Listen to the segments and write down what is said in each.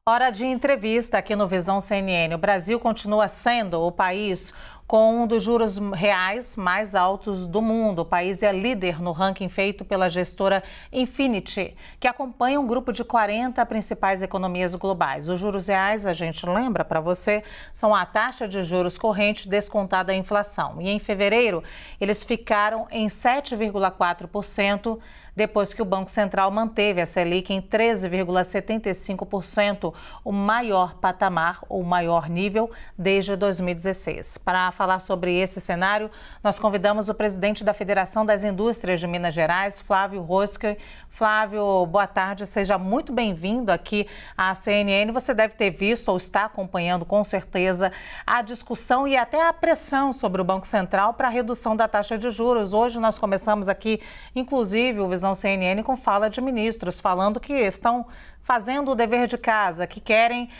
Hora de entrevista aqui no Visão CNN. O Brasil continua sendo o país com um dos juros reais mais altos do mundo. O país é líder no ranking feito pela gestora Infinity, que acompanha um grupo de 40 principais economias globais. Os juros reais, a gente lembra para você, são a taxa de juros corrente descontada a inflação. E em fevereiro, eles ficaram em 7,4%, depois que o Banco Central manteve a Selic em 13,75%, o maior patamar, ou maior nível, desde 2016. Para falar sobre esse cenário, nós convidamos o presidente da Federação das Indústrias de Minas Gerais, Flávio Rosca. Flávio, boa tarde, seja muito bem-vindo aqui à CNN. Você deve ter visto ou está acompanhando com certeza a discussão e até a pressão sobre o Banco Central para a redução da taxa de juros. Hoje nós começamos aqui, inclusive, o Visão CNN com fala de ministros, falando que estão fazendo o dever de casa, que querem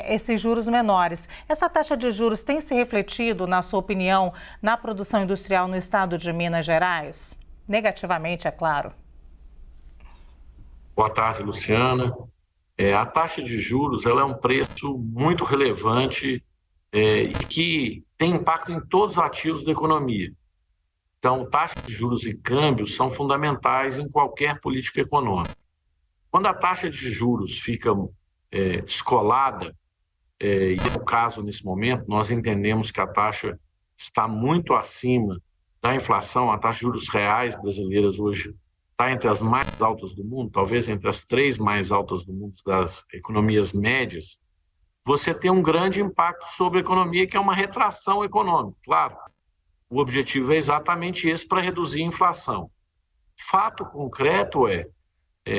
esses juros menores. Essa taxa de juros tem se refletido, na sua opinião, na produção industrial no estado de Minas Gerais? Negativamente, é claro. Boa tarde, Luciana. A taxa de juros ela é um preço muito relevante e que tem impacto em todos os ativos da economia. Então, taxa de juros e câmbios são fundamentais em qualquer política econômica. Quando a taxa de juros fica descolada, e é o caso nesse momento, nós entendemos que a taxa está muito acima da inflação, a taxa de juros reais brasileiras hoje está entre as mais altas do mundo, talvez entre as 3 mais altas do mundo das economias médias, você tem um grande impacto sobre a economia, que é uma retração econômica, claro. O objetivo é exatamente esse, para reduzir a inflação. Fato concreto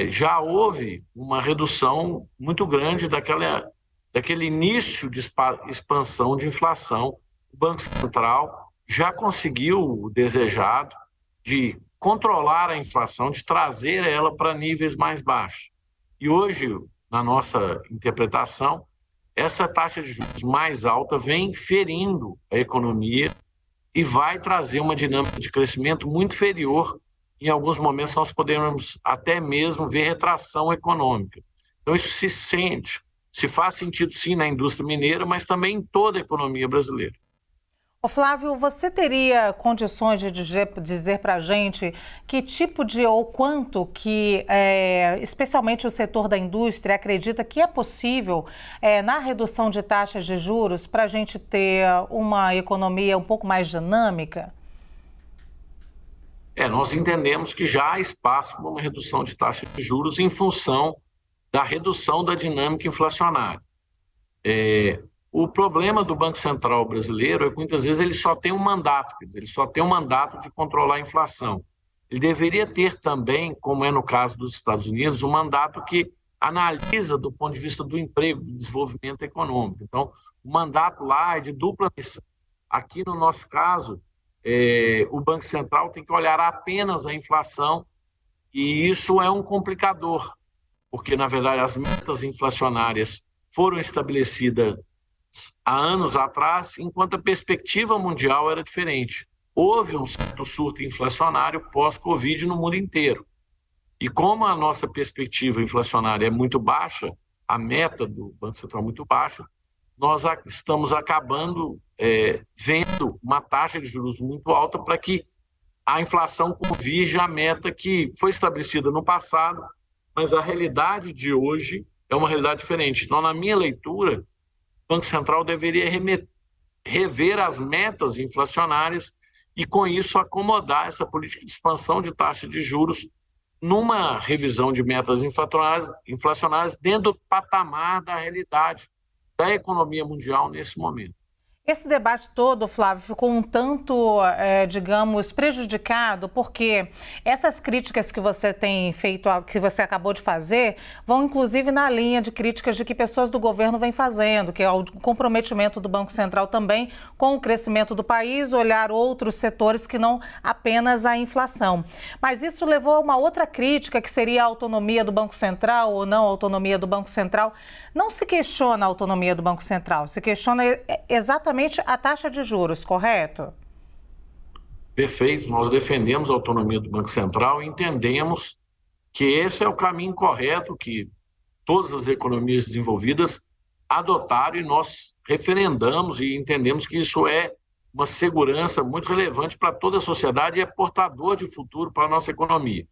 já houve uma redução muito grande daquele início de expansão de inflação. O Banco Central já conseguiu o desejado de controlar a inflação, de trazer ela para níveis mais baixos. E hoje, na nossa interpretação, essa taxa de juros mais alta vem ferindo a economia e vai trazer uma dinâmica de crescimento muito inferior. Em alguns momentos nós podemos até mesmo ver retração econômica. Então isso se sente, se faz sentido sim na indústria mineira, mas também em toda a economia brasileira. Ô Flávio, você teria condições de dizer para a gente que tipo de ou quanto que, especialmente o setor da indústria, acredita que é possível na redução de taxas de juros para a gente ter uma economia um pouco mais dinâmica? Nós entendemos que já há espaço para uma redução de taxa de juros em função da redução da dinâmica inflacionária. O problema do Banco Central brasileiro é que muitas vezes ele só tem um mandato, quer dizer, ele só tem um mandato de controlar a inflação. Ele deveria ter também, como é no caso dos Estados Unidos, um mandato que analisa do ponto de vista do emprego, do desenvolvimento econômico. Então, o mandato lá é de dupla missão. Aqui, no nosso caso, o Banco Central tem que olhar apenas a inflação, e isso é um complicador, porque, na verdade, as metas inflacionárias foram estabelecidas há anos atrás, enquanto a perspectiva mundial era diferente. Houve um certo surto inflacionário pós-Covid no mundo inteiro. E como a nossa perspectiva inflacionária é muito baixa, a meta do Banco Central é muito baixa, nós estamos acabando vendo uma taxa de juros muito alta para que a inflação convirja à meta que foi estabelecida no passado, mas a realidade de hoje é uma realidade diferente. Então, na minha leitura, o Banco Central deveria rever as metas inflacionárias e, com isso, acomodar essa política de expansão de taxa de juros numa revisão de metas inflacionárias dentro do patamar da realidade da economia mundial nesse momento. Esse debate todo, Flávio, ficou um tanto, digamos, prejudicado, porque essas críticas que você tem feito, que você acabou de fazer, vão inclusive na linha de críticas de que pessoas do governo vêm fazendo, que é o comprometimento do Banco Central também com o crescimento do país, olhar outros setores que não apenas a inflação. Mas isso levou a uma outra crítica, que seria a autonomia do Banco Central ou não a autonomia do Banco Central. Não se questiona a autonomia do Banco Central, se questiona exatamente a taxa de juros, correto? Perfeito, nós defendemos a autonomia do Banco Central e entendemos que esse é o caminho correto, que todas as economias desenvolvidas adotaram e nós referendamos e entendemos que isso é uma segurança muito relevante para toda a sociedade e é portador de futuro para a nossa economia.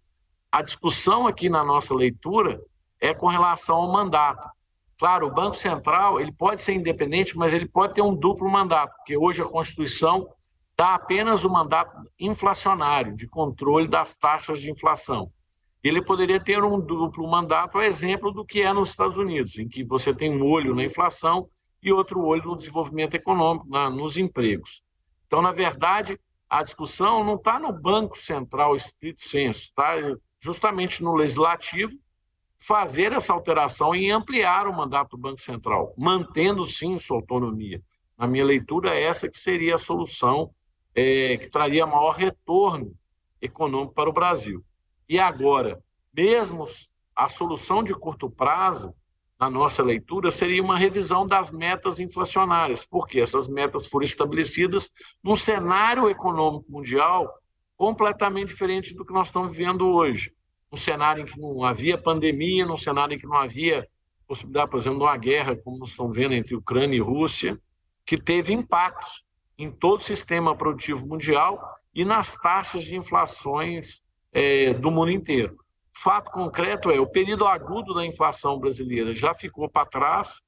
A discussão aqui na nossa leitura é com relação ao mandato. Claro, o Banco Central ele pode ser independente, mas ele pode ter um duplo mandato, porque hoje a Constituição dá apenas o mandato inflacionário, de controle das taxas de inflação. Ele poderia ter um duplo mandato, a exemplo do que é nos Estados Unidos, em que você tem um olho na inflação e outro olho no desenvolvimento econômico, nos empregos. Então, na verdade, a discussão não está no Banco Central estrito sensu, está justamente no Legislativo fazer essa alteração e ampliar o mandato do Banco Central, mantendo sim sua autonomia. Na minha leitura, essa que seria a solução que traria maior retorno econômico para o Brasil. E agora, mesmo a solução de curto prazo, na nossa leitura, seria uma revisão das metas inflacionárias, porque essas metas foram estabelecidas num cenário econômico mundial completamente diferente do que nós estamos vivendo hoje. Num cenário em que não havia pandemia, num cenário em que não havia possibilidade, por exemplo, de uma guerra, como nós estamos vendo entre Ucrânia e Rússia, que teve impactos em todo o sistema produtivo mundial e nas taxas de inflações do mundo inteiro. O fato concreto é o período agudo da inflação brasileira já ficou para trás,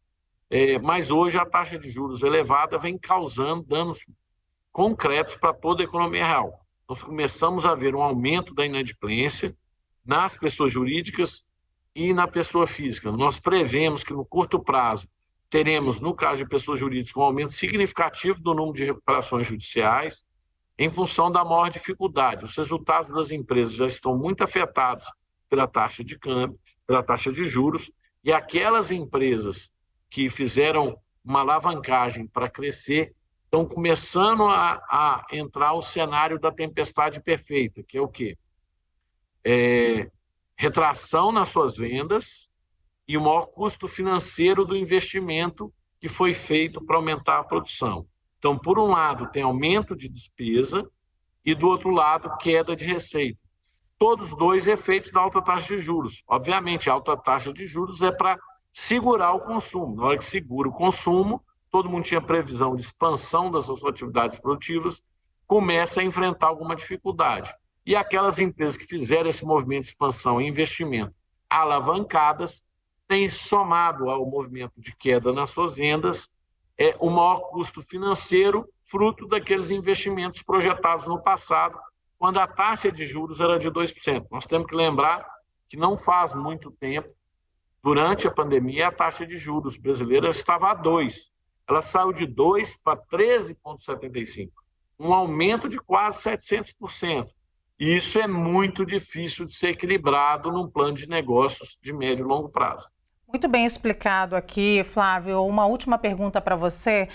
mas hoje a taxa de juros elevada vem causando danos concretos para toda a economia real. Nós começamos a ver um aumento da inadimplência nas pessoas jurídicas e na pessoa física. Nós prevemos que no curto prazo teremos, no caso de pessoas jurídicas, um aumento significativo do número de recuperações judiciais em função da maior dificuldade. Os resultados das empresas já estão muito afetados pela taxa de câmbio, pela taxa de juros, e aquelas empresas que fizeram uma alavancagem para crescer estão começando a entrar o cenário da tempestade perfeita, que é o quê? Retração nas suas vendas e o maior custo financeiro do investimento que foi feito para aumentar a produção. Então, por um lado, tem aumento de despesa e, do outro lado, queda de receita. Todos dois efeitos da alta taxa de juros. Obviamente, a alta taxa de juros é para segurar o consumo. Na hora que segura o consumo, todo mundo tinha previsão de expansão das suas atividades produtivas, começa a enfrentar alguma dificuldade. E aquelas empresas que fizeram esse movimento de expansão e investimento alavancadas têm somado ao movimento de queda nas suas vendas o maior custo financeiro fruto daqueles investimentos projetados no passado, quando a taxa de juros era de 2%. Nós temos que lembrar que não faz muito tempo, durante a pandemia, a taxa de juros brasileira estava a 2%. Ela saiu de 2% para 13,75%, um aumento de quase 700%. E isso é muito difícil de ser equilibrado num plano de negócios de médio e longo prazo. Muito bem explicado aqui, Flávio. Uma última pergunta para você,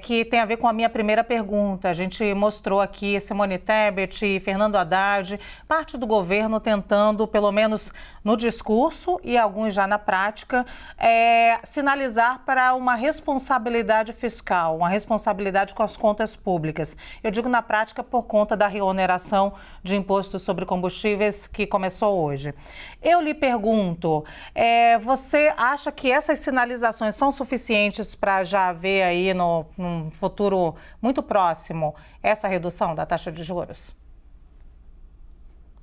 que tem a ver com a minha primeira pergunta. A gente mostrou aqui Simone Tebet e Fernando Haddad, parte do governo tentando, pelo menos no discurso e alguns já na prática, sinalizar para uma responsabilidade fiscal, uma responsabilidade com as contas públicas. Eu digo na prática por conta da reoneração de impostos sobre combustíveis que começou hoje. Eu lhe pergunto, você acha que essas sinalizações são suficientes para já haver aí num futuro muito próximo essa redução da taxa de juros?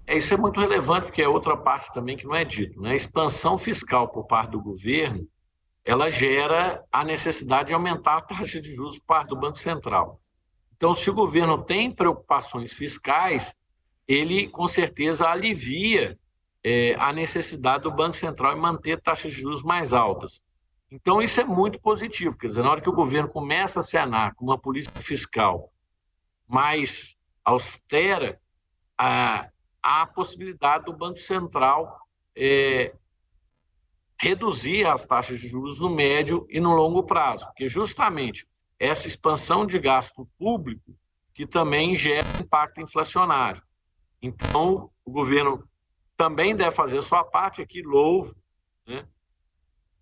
Isso é muito relevante, porque é outra parte também que não é dito, né? A expansão fiscal por parte do governo, ela gera a necessidade de aumentar a taxa de juros por parte do Banco Central. Então, se o governo tem preocupações fiscais, ele com certeza alivia a necessidade do Banco Central em manter taxas de juros mais altas. Então, isso é muito positivo, quer dizer, na hora que o governo começa a acenar com uma política fiscal mais austera, há a possibilidade do Banco Central reduzir as taxas de juros no médio e no longo prazo, porque justamente essa expansão de gasto público que também gera impacto inflacionário. Então, o governo também deve fazer a sua parte aqui, louvo, né?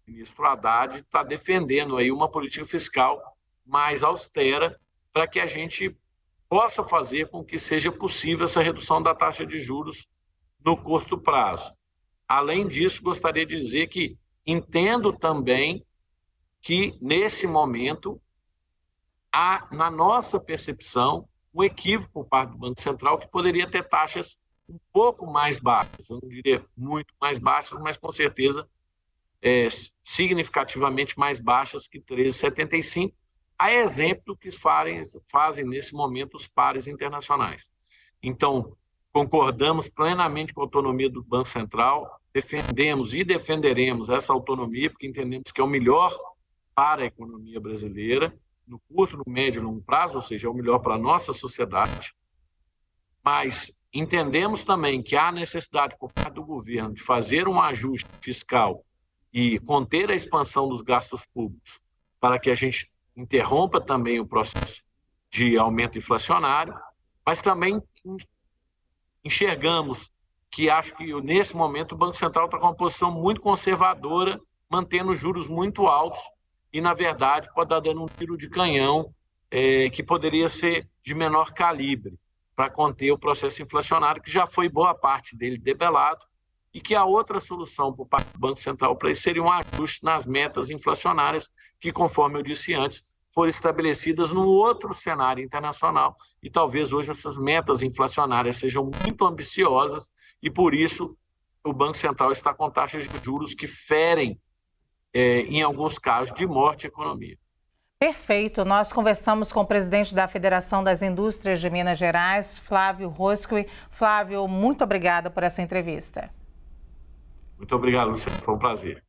O ministro Haddad está defendendo aí uma política fiscal mais austera para que a gente possa fazer com que seja possível essa redução da taxa de juros no curto prazo. Além disso, gostaria de dizer que, entendo também que, nesse momento, há, na nossa percepção, um equívoco por parte do Banco Central que poderia ter taxas um pouco mais baixas, eu não diria muito mais baixas, mas com certeza significativamente mais baixas que 13,75, a exemplo do que fazem nesse momento os pares internacionais. Então, concordamos plenamente com a autonomia do Banco Central, defendemos e defenderemos essa autonomia, porque entendemos que é o melhor para a economia brasileira, no curto, no médio e no longo prazo, ou seja, é o melhor para a nossa sociedade, mas entendemos também que há necessidade por parte do governo de fazer um ajuste fiscal e conter a expansão dos gastos públicos para que a gente interrompa também o processo de aumento inflacionário, mas também enxergamos que acho que nesse momento o Banco Central está com uma posição muito conservadora, mantendo juros muito altos e, na verdade, pode estar dando um tiro de canhão que poderia ser de menor calibre para conter o processo inflacionário, que já foi boa parte dele debelado, e que a outra solução por parte do Banco Central para isso seria um ajuste nas metas inflacionárias, que, conforme eu disse antes, foram estabelecidas num outro cenário internacional, e talvez hoje essas metas inflacionárias sejam muito ambiciosas, e por isso o Banco Central está com taxas de juros que ferem, em alguns casos, de morte a economia. Perfeito. Nós conversamos com o presidente da Federação das Indústrias de Minas Gerais, Flávio Roscoe. Flávio, muito obrigada por essa entrevista. Muito obrigado, Luciano. Foi um prazer.